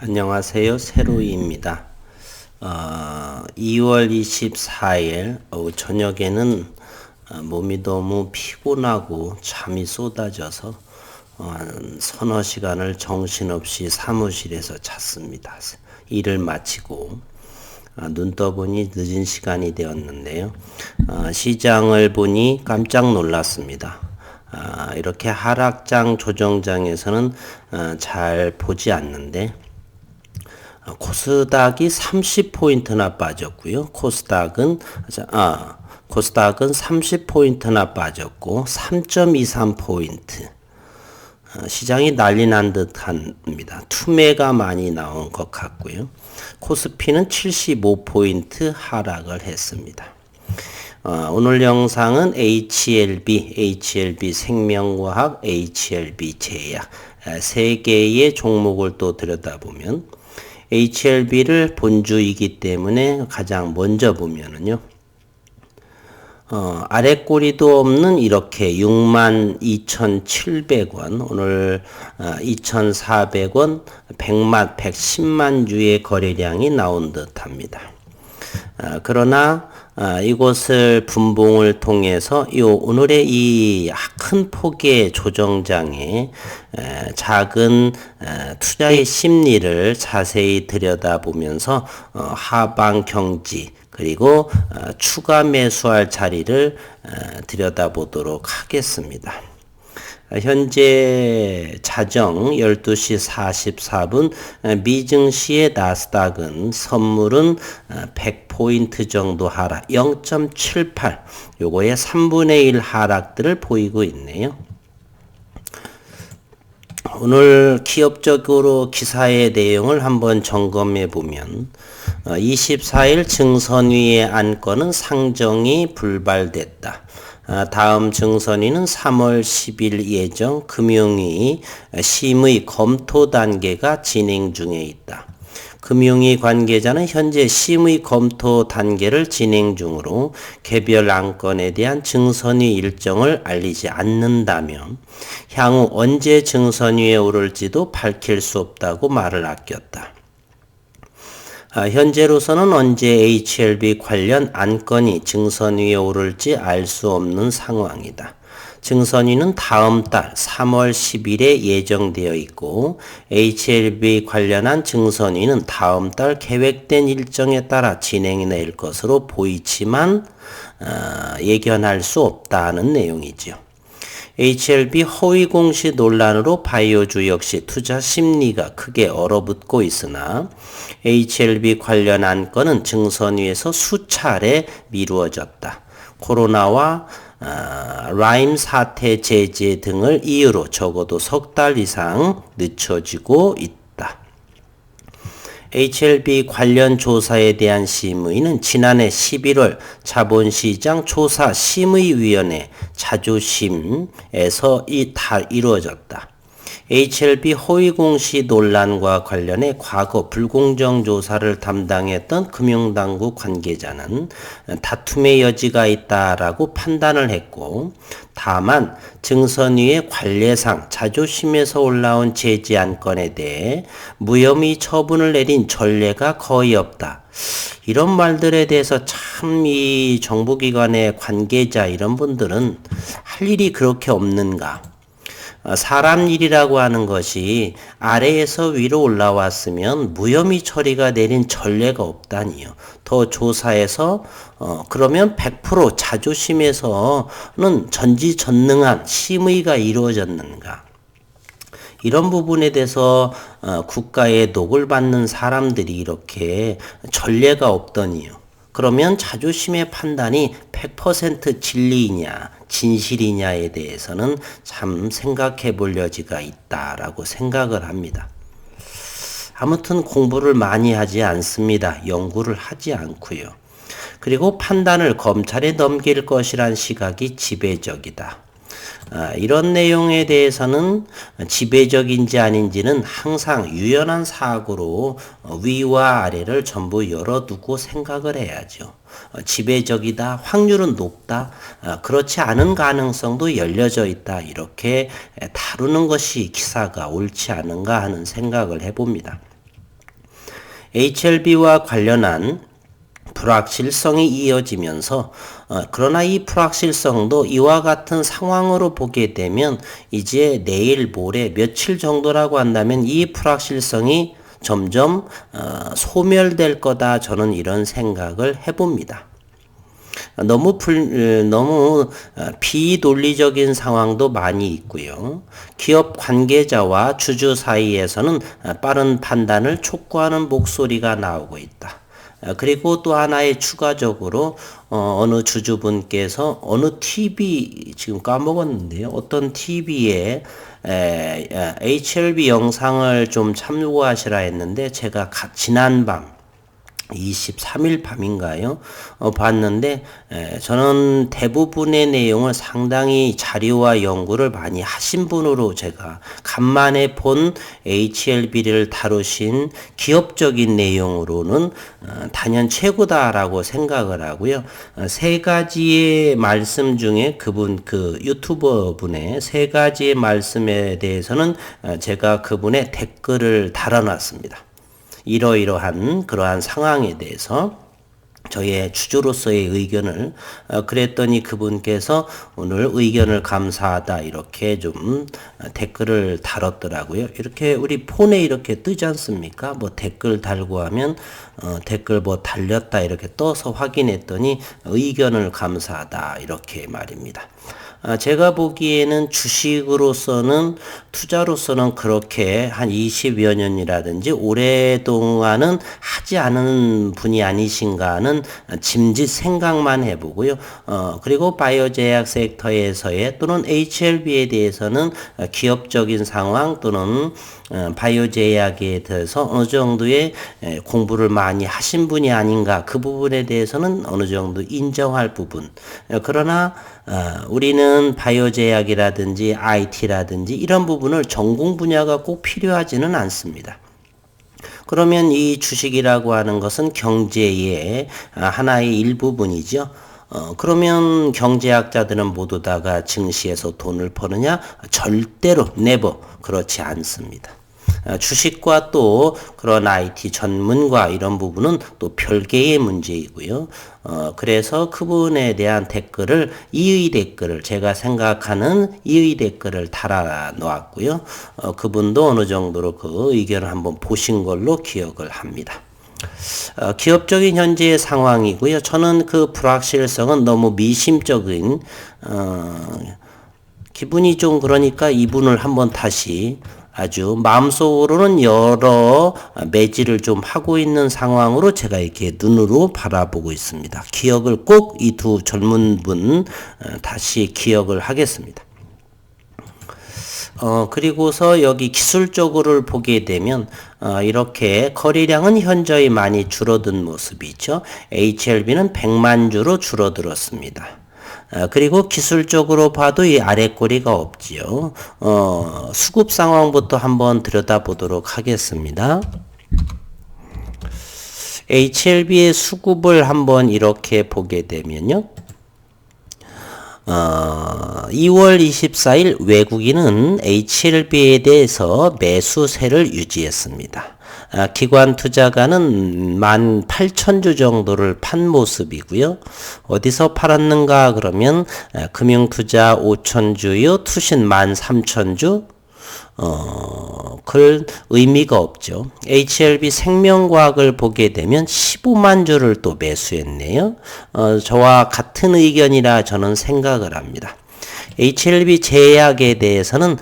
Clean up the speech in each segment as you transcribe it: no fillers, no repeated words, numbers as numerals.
안녕하세요. 세로이입니다. 2월 24일 오후 저녁에는 몸이 너무 피곤하고 잠이 쏟아져서 한 서너 시간을 정신없이 사무실에서 잤습니다. 일을 마치고 눈 떠보니 늦은 시간이 되었는데요. 시장을 보니 깜짝 놀랐습니다. 이렇게 하락장 조정장에서는 잘 보지 않는데 코스닥이 30포인트나 빠졌고요. 코스닥은 30포인트나 빠졌고 3.23포인트. 시장이 난리 난 듯합니다. 투매가 많이 나온 것 같고요. 코스피는 75포인트 하락을 했습니다. 오늘 영상은 HLB 생명과학, HLB 제약 세 개의 종목을 또 들여다보면 HLB를 본주이기 때문에 가장 먼저 보면은요. 아래 꼬리도 없는 이렇게 62,700원, 오늘 2,400원, 100만, 110만 주의 거래량이 나온 듯 합니다. 그러나 이곳을 분봉을 통해서 오늘의 이 큰 폭의 조정장에 작은 투자의 심리를 자세히 들여다보면서 하방 경지 그리고 추가 매수할 자리를 들여다보도록 하겠습니다. 현재 자정 12시 44분 미증시의 나스닥은 선물은 100포인트 정도 하락 0.78 요거의 3분의 1 하락들을 보이고 있네요. 오늘 기업적으로 기사의 내용을 한번 점검해 보면 24일 증선위의 안건은 상정이 불발됐다. 다음 증선위는 3월 10일 예정 금융위 심의 검토 단계가 진행 중에 있다. 금융위 관계자는 현재 심의 검토 단계를 진행 중으로 개별 안건에 대한 증선위 일정을 알리지 않는다며 향후 언제 증선위에 오를지도 밝힐 수 없다고 말을 아꼈다. 현재로서는 언제 HLB 관련 안건이 증선위에 오를지 알 수 없는 상황이다. 증선위는 다음 달 3월 10일에 예정되어 있고 HLB 관련한 증선위는 다음 달 계획된 일정에 따라 진행이 될 것으로 보이지만 예견할 수 없다는 내용이죠. HLB 허위 공시 논란으로 바이오주 역시 투자 심리가 크게 얼어붙고 있으나 HLB 관련 안건은 증선위에서 수차례 미루어졌다. 코로나와 라임 사태 제재 등을 이유로 적어도 석 달 이상 늦춰지고 있다. HLB 관련 조사에 대한 심의는 지난해 11월 자본시장 조사심의위원회 자조심에서 다 이루어졌다. HLB 허위공시 논란과 관련해 과거 불공정 조사를 담당했던 금융당국 관계자는 다툼의 여지가 있다라고 판단을 했고 다만 증선위의 관례상 자조심에서 올라온 제재 안건에 대해 무혐의 처분을 내린 전례가 거의 없다. 이런 말들에 대해서 참 이 정부기관의 관계자 이런 분들은 할 일이 그렇게 없는가? 사람 일이라고 하는 것이 아래에서 위로 올라왔으면 무혐의 처리가 내린 전례가 없다니요. 더 조사해서 그러면 100% 자조심에서는 전지전능한 심의가 이루어졌는가? 이런 부분에 대해서 국가의 녹을 받는 사람들이 이렇게 전례가 없더니요. 그러면 자조심의 판단이 100% 진리이냐 진실이냐에 대해서는 참 생각해 볼 여지가 있다라고 생각을 합니다. 아무튼 공부를 많이 하지 않습니다. 연구를 하지 않고요. 그리고 판단을 검찰에 넘길 것이란 시각이 지배적이다. 이런 내용에 대해서는 지배적인지 아닌지는 항상 유연한 사고로 위와 아래를 전부 열어두고 생각을 해야죠. 지배적이다, 확률은 높다, 그렇지 않은 가능성도 열려져 있다. 이렇게 다루는 것이 기사가 옳지 않은가 하는 생각을 해봅니다. HLB와 관련한 불확실성이 이어지면서 그러나 이 불확실성도 이와 같은 상황으로 보게 되면 이제 내일 모레 며칠 정도라고 한다면 이 불확실성이 점점 소멸될 거다. 저는 이런 생각을 해봅니다. 너무 비논리적인 상황도 많이 있고요. 기업 관계자와 주주 사이에서는 빠른 판단을 촉구하는 목소리가 나오고 있다. 그리고 또 하나의 추가적으로 어느 주주분께서 어느 TV 지금 까먹었는데요. 어떤 TV에 HLB 영상을 좀 참고하시라 했는데 제가 지난밤 23일 밤인가요? 봤는데 저는 대부분의 내용을 상당히 자료와 연구를 많이 하신 분으로 제가 간만에 본 HLB를 다루신 기업적인 내용으로는 단연 최고다라고 생각을 하고요. 세 가지의 말씀 중에 그 유튜버 분의 세 가지의 말씀에 대해서는 제가 그분의 댓글을 달아놨습니다. 이러이러한 그러한 상황에 대해서 저의 주주로서의 의견을 그랬더니 그분께서 오늘 의견을 감사하다 이렇게 좀 댓글을 달았더라고요. 이렇게 우리 폰에 이렇게 뜨지 않습니까? 뭐 댓글 달고 하면 댓글 뭐 달렸다 이렇게 떠서 확인했더니 의견을 감사하다 이렇게 말입니다. 제가 보기에는 주식으로서는 투자로서는 그렇게 한 20여 년이라든지 오랫동안은 하지 않은 분이 아니신가 하는 짐짓 생각만 해보고요. 그리고 바이오 제약 섹터에서의 또는 HLB에 대해서는 기업적인 상황 또는 바이오 제약에 대해서 어느 정도의 공부를 많이 하신 분이 아닌가 그 부분에 대해서는 어느 정도 인정할 부분. 그러나 우리는 바이오 제약이라든지 IT라든지 이런 부분을 전공 분야가 꼭 필요하지는 않습니다. 그러면 이 주식이라고 하는 것은 경제의 하나의 일부분이죠. 그러면 경제학자들은 모두 다가 증시에서 돈을 버느냐? 절대로 never 그렇지 않습니다. 주식과 또 그런 IT 전문가 이런 부분은 또 별개의 문제이고요. 그래서 그분에 대한 댓글을 이의 댓글을 제가 생각하는 이의 댓글을 달아 놓았고요. 그분도 어느 정도로 그 의견을 한번 보신 걸로 기억을 합니다. 기업적인 현재의 상황이고요. 저는 그 불확실성은 너무 미심적인 기분이 좀 그러니까 이분을 한번 다시 아주 마음속으로는 여러 매질을 좀 하고 있는 상황으로 제가 이렇게 눈으로 바라보고 있습니다. 기억을 꼭 이 두 젊은 분 다시 기억을 하겠습니다. 그리고서 여기 기술적으로 보게 되면 이렇게 거래량은 현저히 많이 줄어든 모습이 있죠. HLB는 100만 주로 줄어들었습니다. 그리고 기술적으로 봐도 이 아래 꼬리가 없지요. 수급 상황부터 한번 들여다보도록 하겠습니다. HLB의 수급을 한번 이렇게 보게 되면요. 2월 24일 외국인은 HLB에 대해서 매수세를 유지했습니다. 기관 투자가는 18,000주 정도를 판 모습이고요. 어디서 팔았는가 그러면 금융투자 5,000주요, 투신 13,000주. 그 의미가 없죠. HLB 생명과학을 보게 되면 15만 주를 또 매수했네요. 저와 같은 의견이라 저는 생각을 합니다. HLB 제약에 대해서는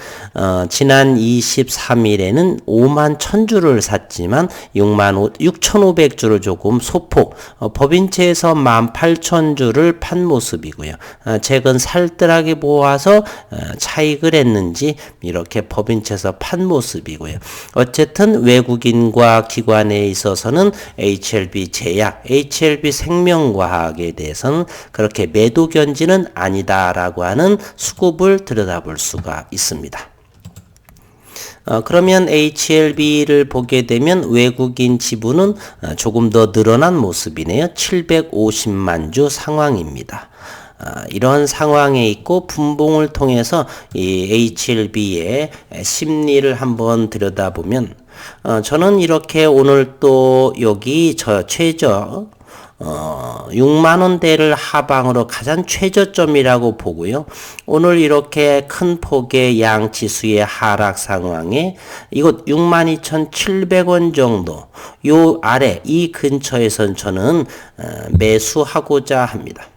지난 23일에는 5만 1000주를 샀지만 6,500주를 조금 소폭 법인채에서 18,000주를 판 모습이고요. 최근 살뜰하게 모아서 차익을 했는지 이렇게 법인채에서 판 모습이고요. 어쨌든 외국인과 기관에 있어서는 HLB 제약, HLB 생명과학에 대해서는 그렇게 매도 견지는 아니다라고 하는 수급을 들여다볼 수가 있습니다. 그러면 HLB를 보게 되면 외국인 지분은 조금 더 늘어난 모습이네요. 750만 주 상황입니다. 이런 상황에 있고 분봉을 통해서 이 HLB의 심리를 한번 들여다보면 저는 이렇게 오늘 또 여기 저 최저 6만 원대를 하방으로 가장 최저점이라고 보고요. 오늘 이렇게 큰 폭의 양 지수의 하락 상황에 이곳 62,700원 정도 요 아래 이 근처에선 저는 매수하고자 합니다.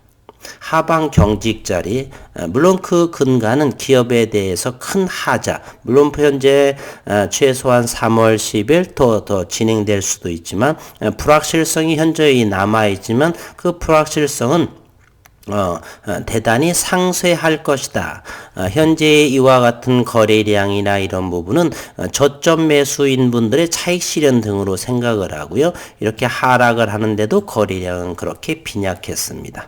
하방 경직자리, 물론 그 근간은 기업에 대해서 큰 하자, 물론 현재 최소한 3월 10일 더 진행될 수도 있지만 불확실성이 현저히 남아있지만 그 불확실성은 대단히 상쇄할 것이다. 현재 이와 같은 거래량이나 이런 부분은 저점 매수인 분들의 차익 실현 등으로 생각을 하고요. 이렇게 하락을 하는데도 거래량은 그렇게 빈약했습니다.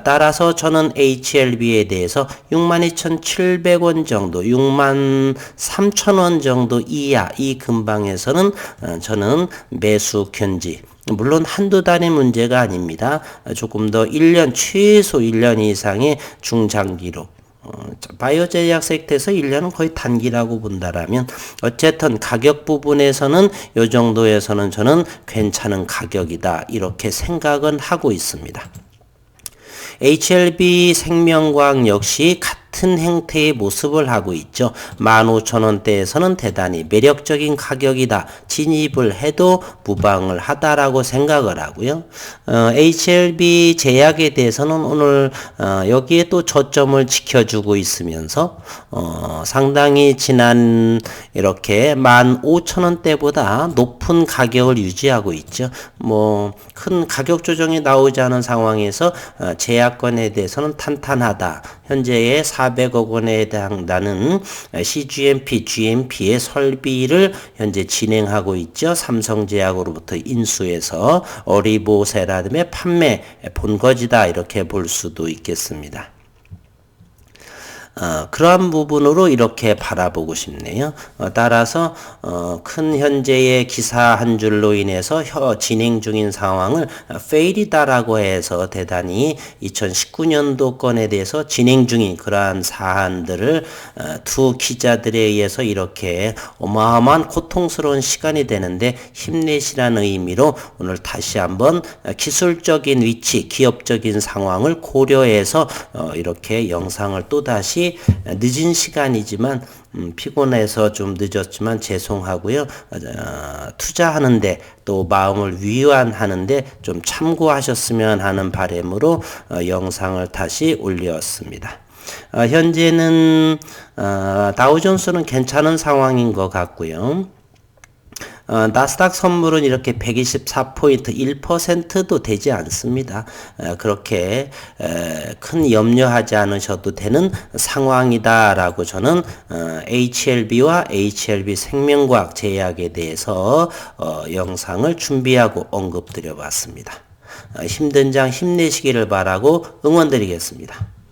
따라서 저는 HLB에 대해서 62,700원 정도, 63,000원 정도 이하 이 근방에서는 저는 매수 견지, 물론 한두 달의 문제가 아닙니다. 조금 더 1년, 최소 1년 이상의 중장기로. 바이오 제약 섹터에서 1년은 거의 단기라고 본다라면 어쨌든 가격 부분에서는 이 정도에서는 저는 괜찮은 가격이다. 이렇게 생각은 하고 있습니다. HLB 생명과학 역시 같은 형태의 모습을 하고 있죠. 15,000원대에서는 대단히 매력적인 가격이다. 진입을 해도 무방을 하다라고 생각을 하고요. HLB 제약에 대해서는 오늘 여기에 또 저점을 지켜주고 있으면서 상당히 지난 이렇게 15,000원대보다 높은 가격을 유지하고 있죠. 뭐 큰 가격 조정이 나오지 않은 상황에서 제약권에 대해서는 탄탄하다. 현재의 400억 원에 해당하는 CGMP, GMP의 설비를 현재 진행하고 있죠. 삼성제약으로부터 인수해서 어리보세라듬의 판매 본거지다 이렇게 볼 수도 있겠습니다. 그러한 부분으로 이렇게 바라보고 싶네요. 따라서 큰 현재의 기사 한 줄로 인해서 진행 중인 상황을 페일이다라고 해서 대단히 2019년도 건에 대해서 진행 중인 그러한 사안들을 두 기자들에 의해서 이렇게 어마어마한 고통스러운 시간이 되는데 힘내시라는 의미로 오늘 다시 한번 기술적인 위치, 기업적인 상황을 고려해서 이렇게 영상을 또다시 늦은 시간이지만 피곤해서 좀 늦었지만 죄송하고요. 투자하는데 또 마음을 위안하는데 좀 참고하셨으면 하는 바람으로 영상을 다시 올렸습니다. 현재는 다우존스는 괜찮은 상황인 것 같고요. 나스닥 선물은 이렇게 124포인트 1%도 되지 않습니다. 그렇게 큰 염려하지 않으셔도 되는 상황이다라고 저는 HLB와 HLB 생명과학 제약에 대해서 영상을 준비하고 언급드려 봤습니다. 힘든 장 힘내시기를 바라고 응원드리겠습니다.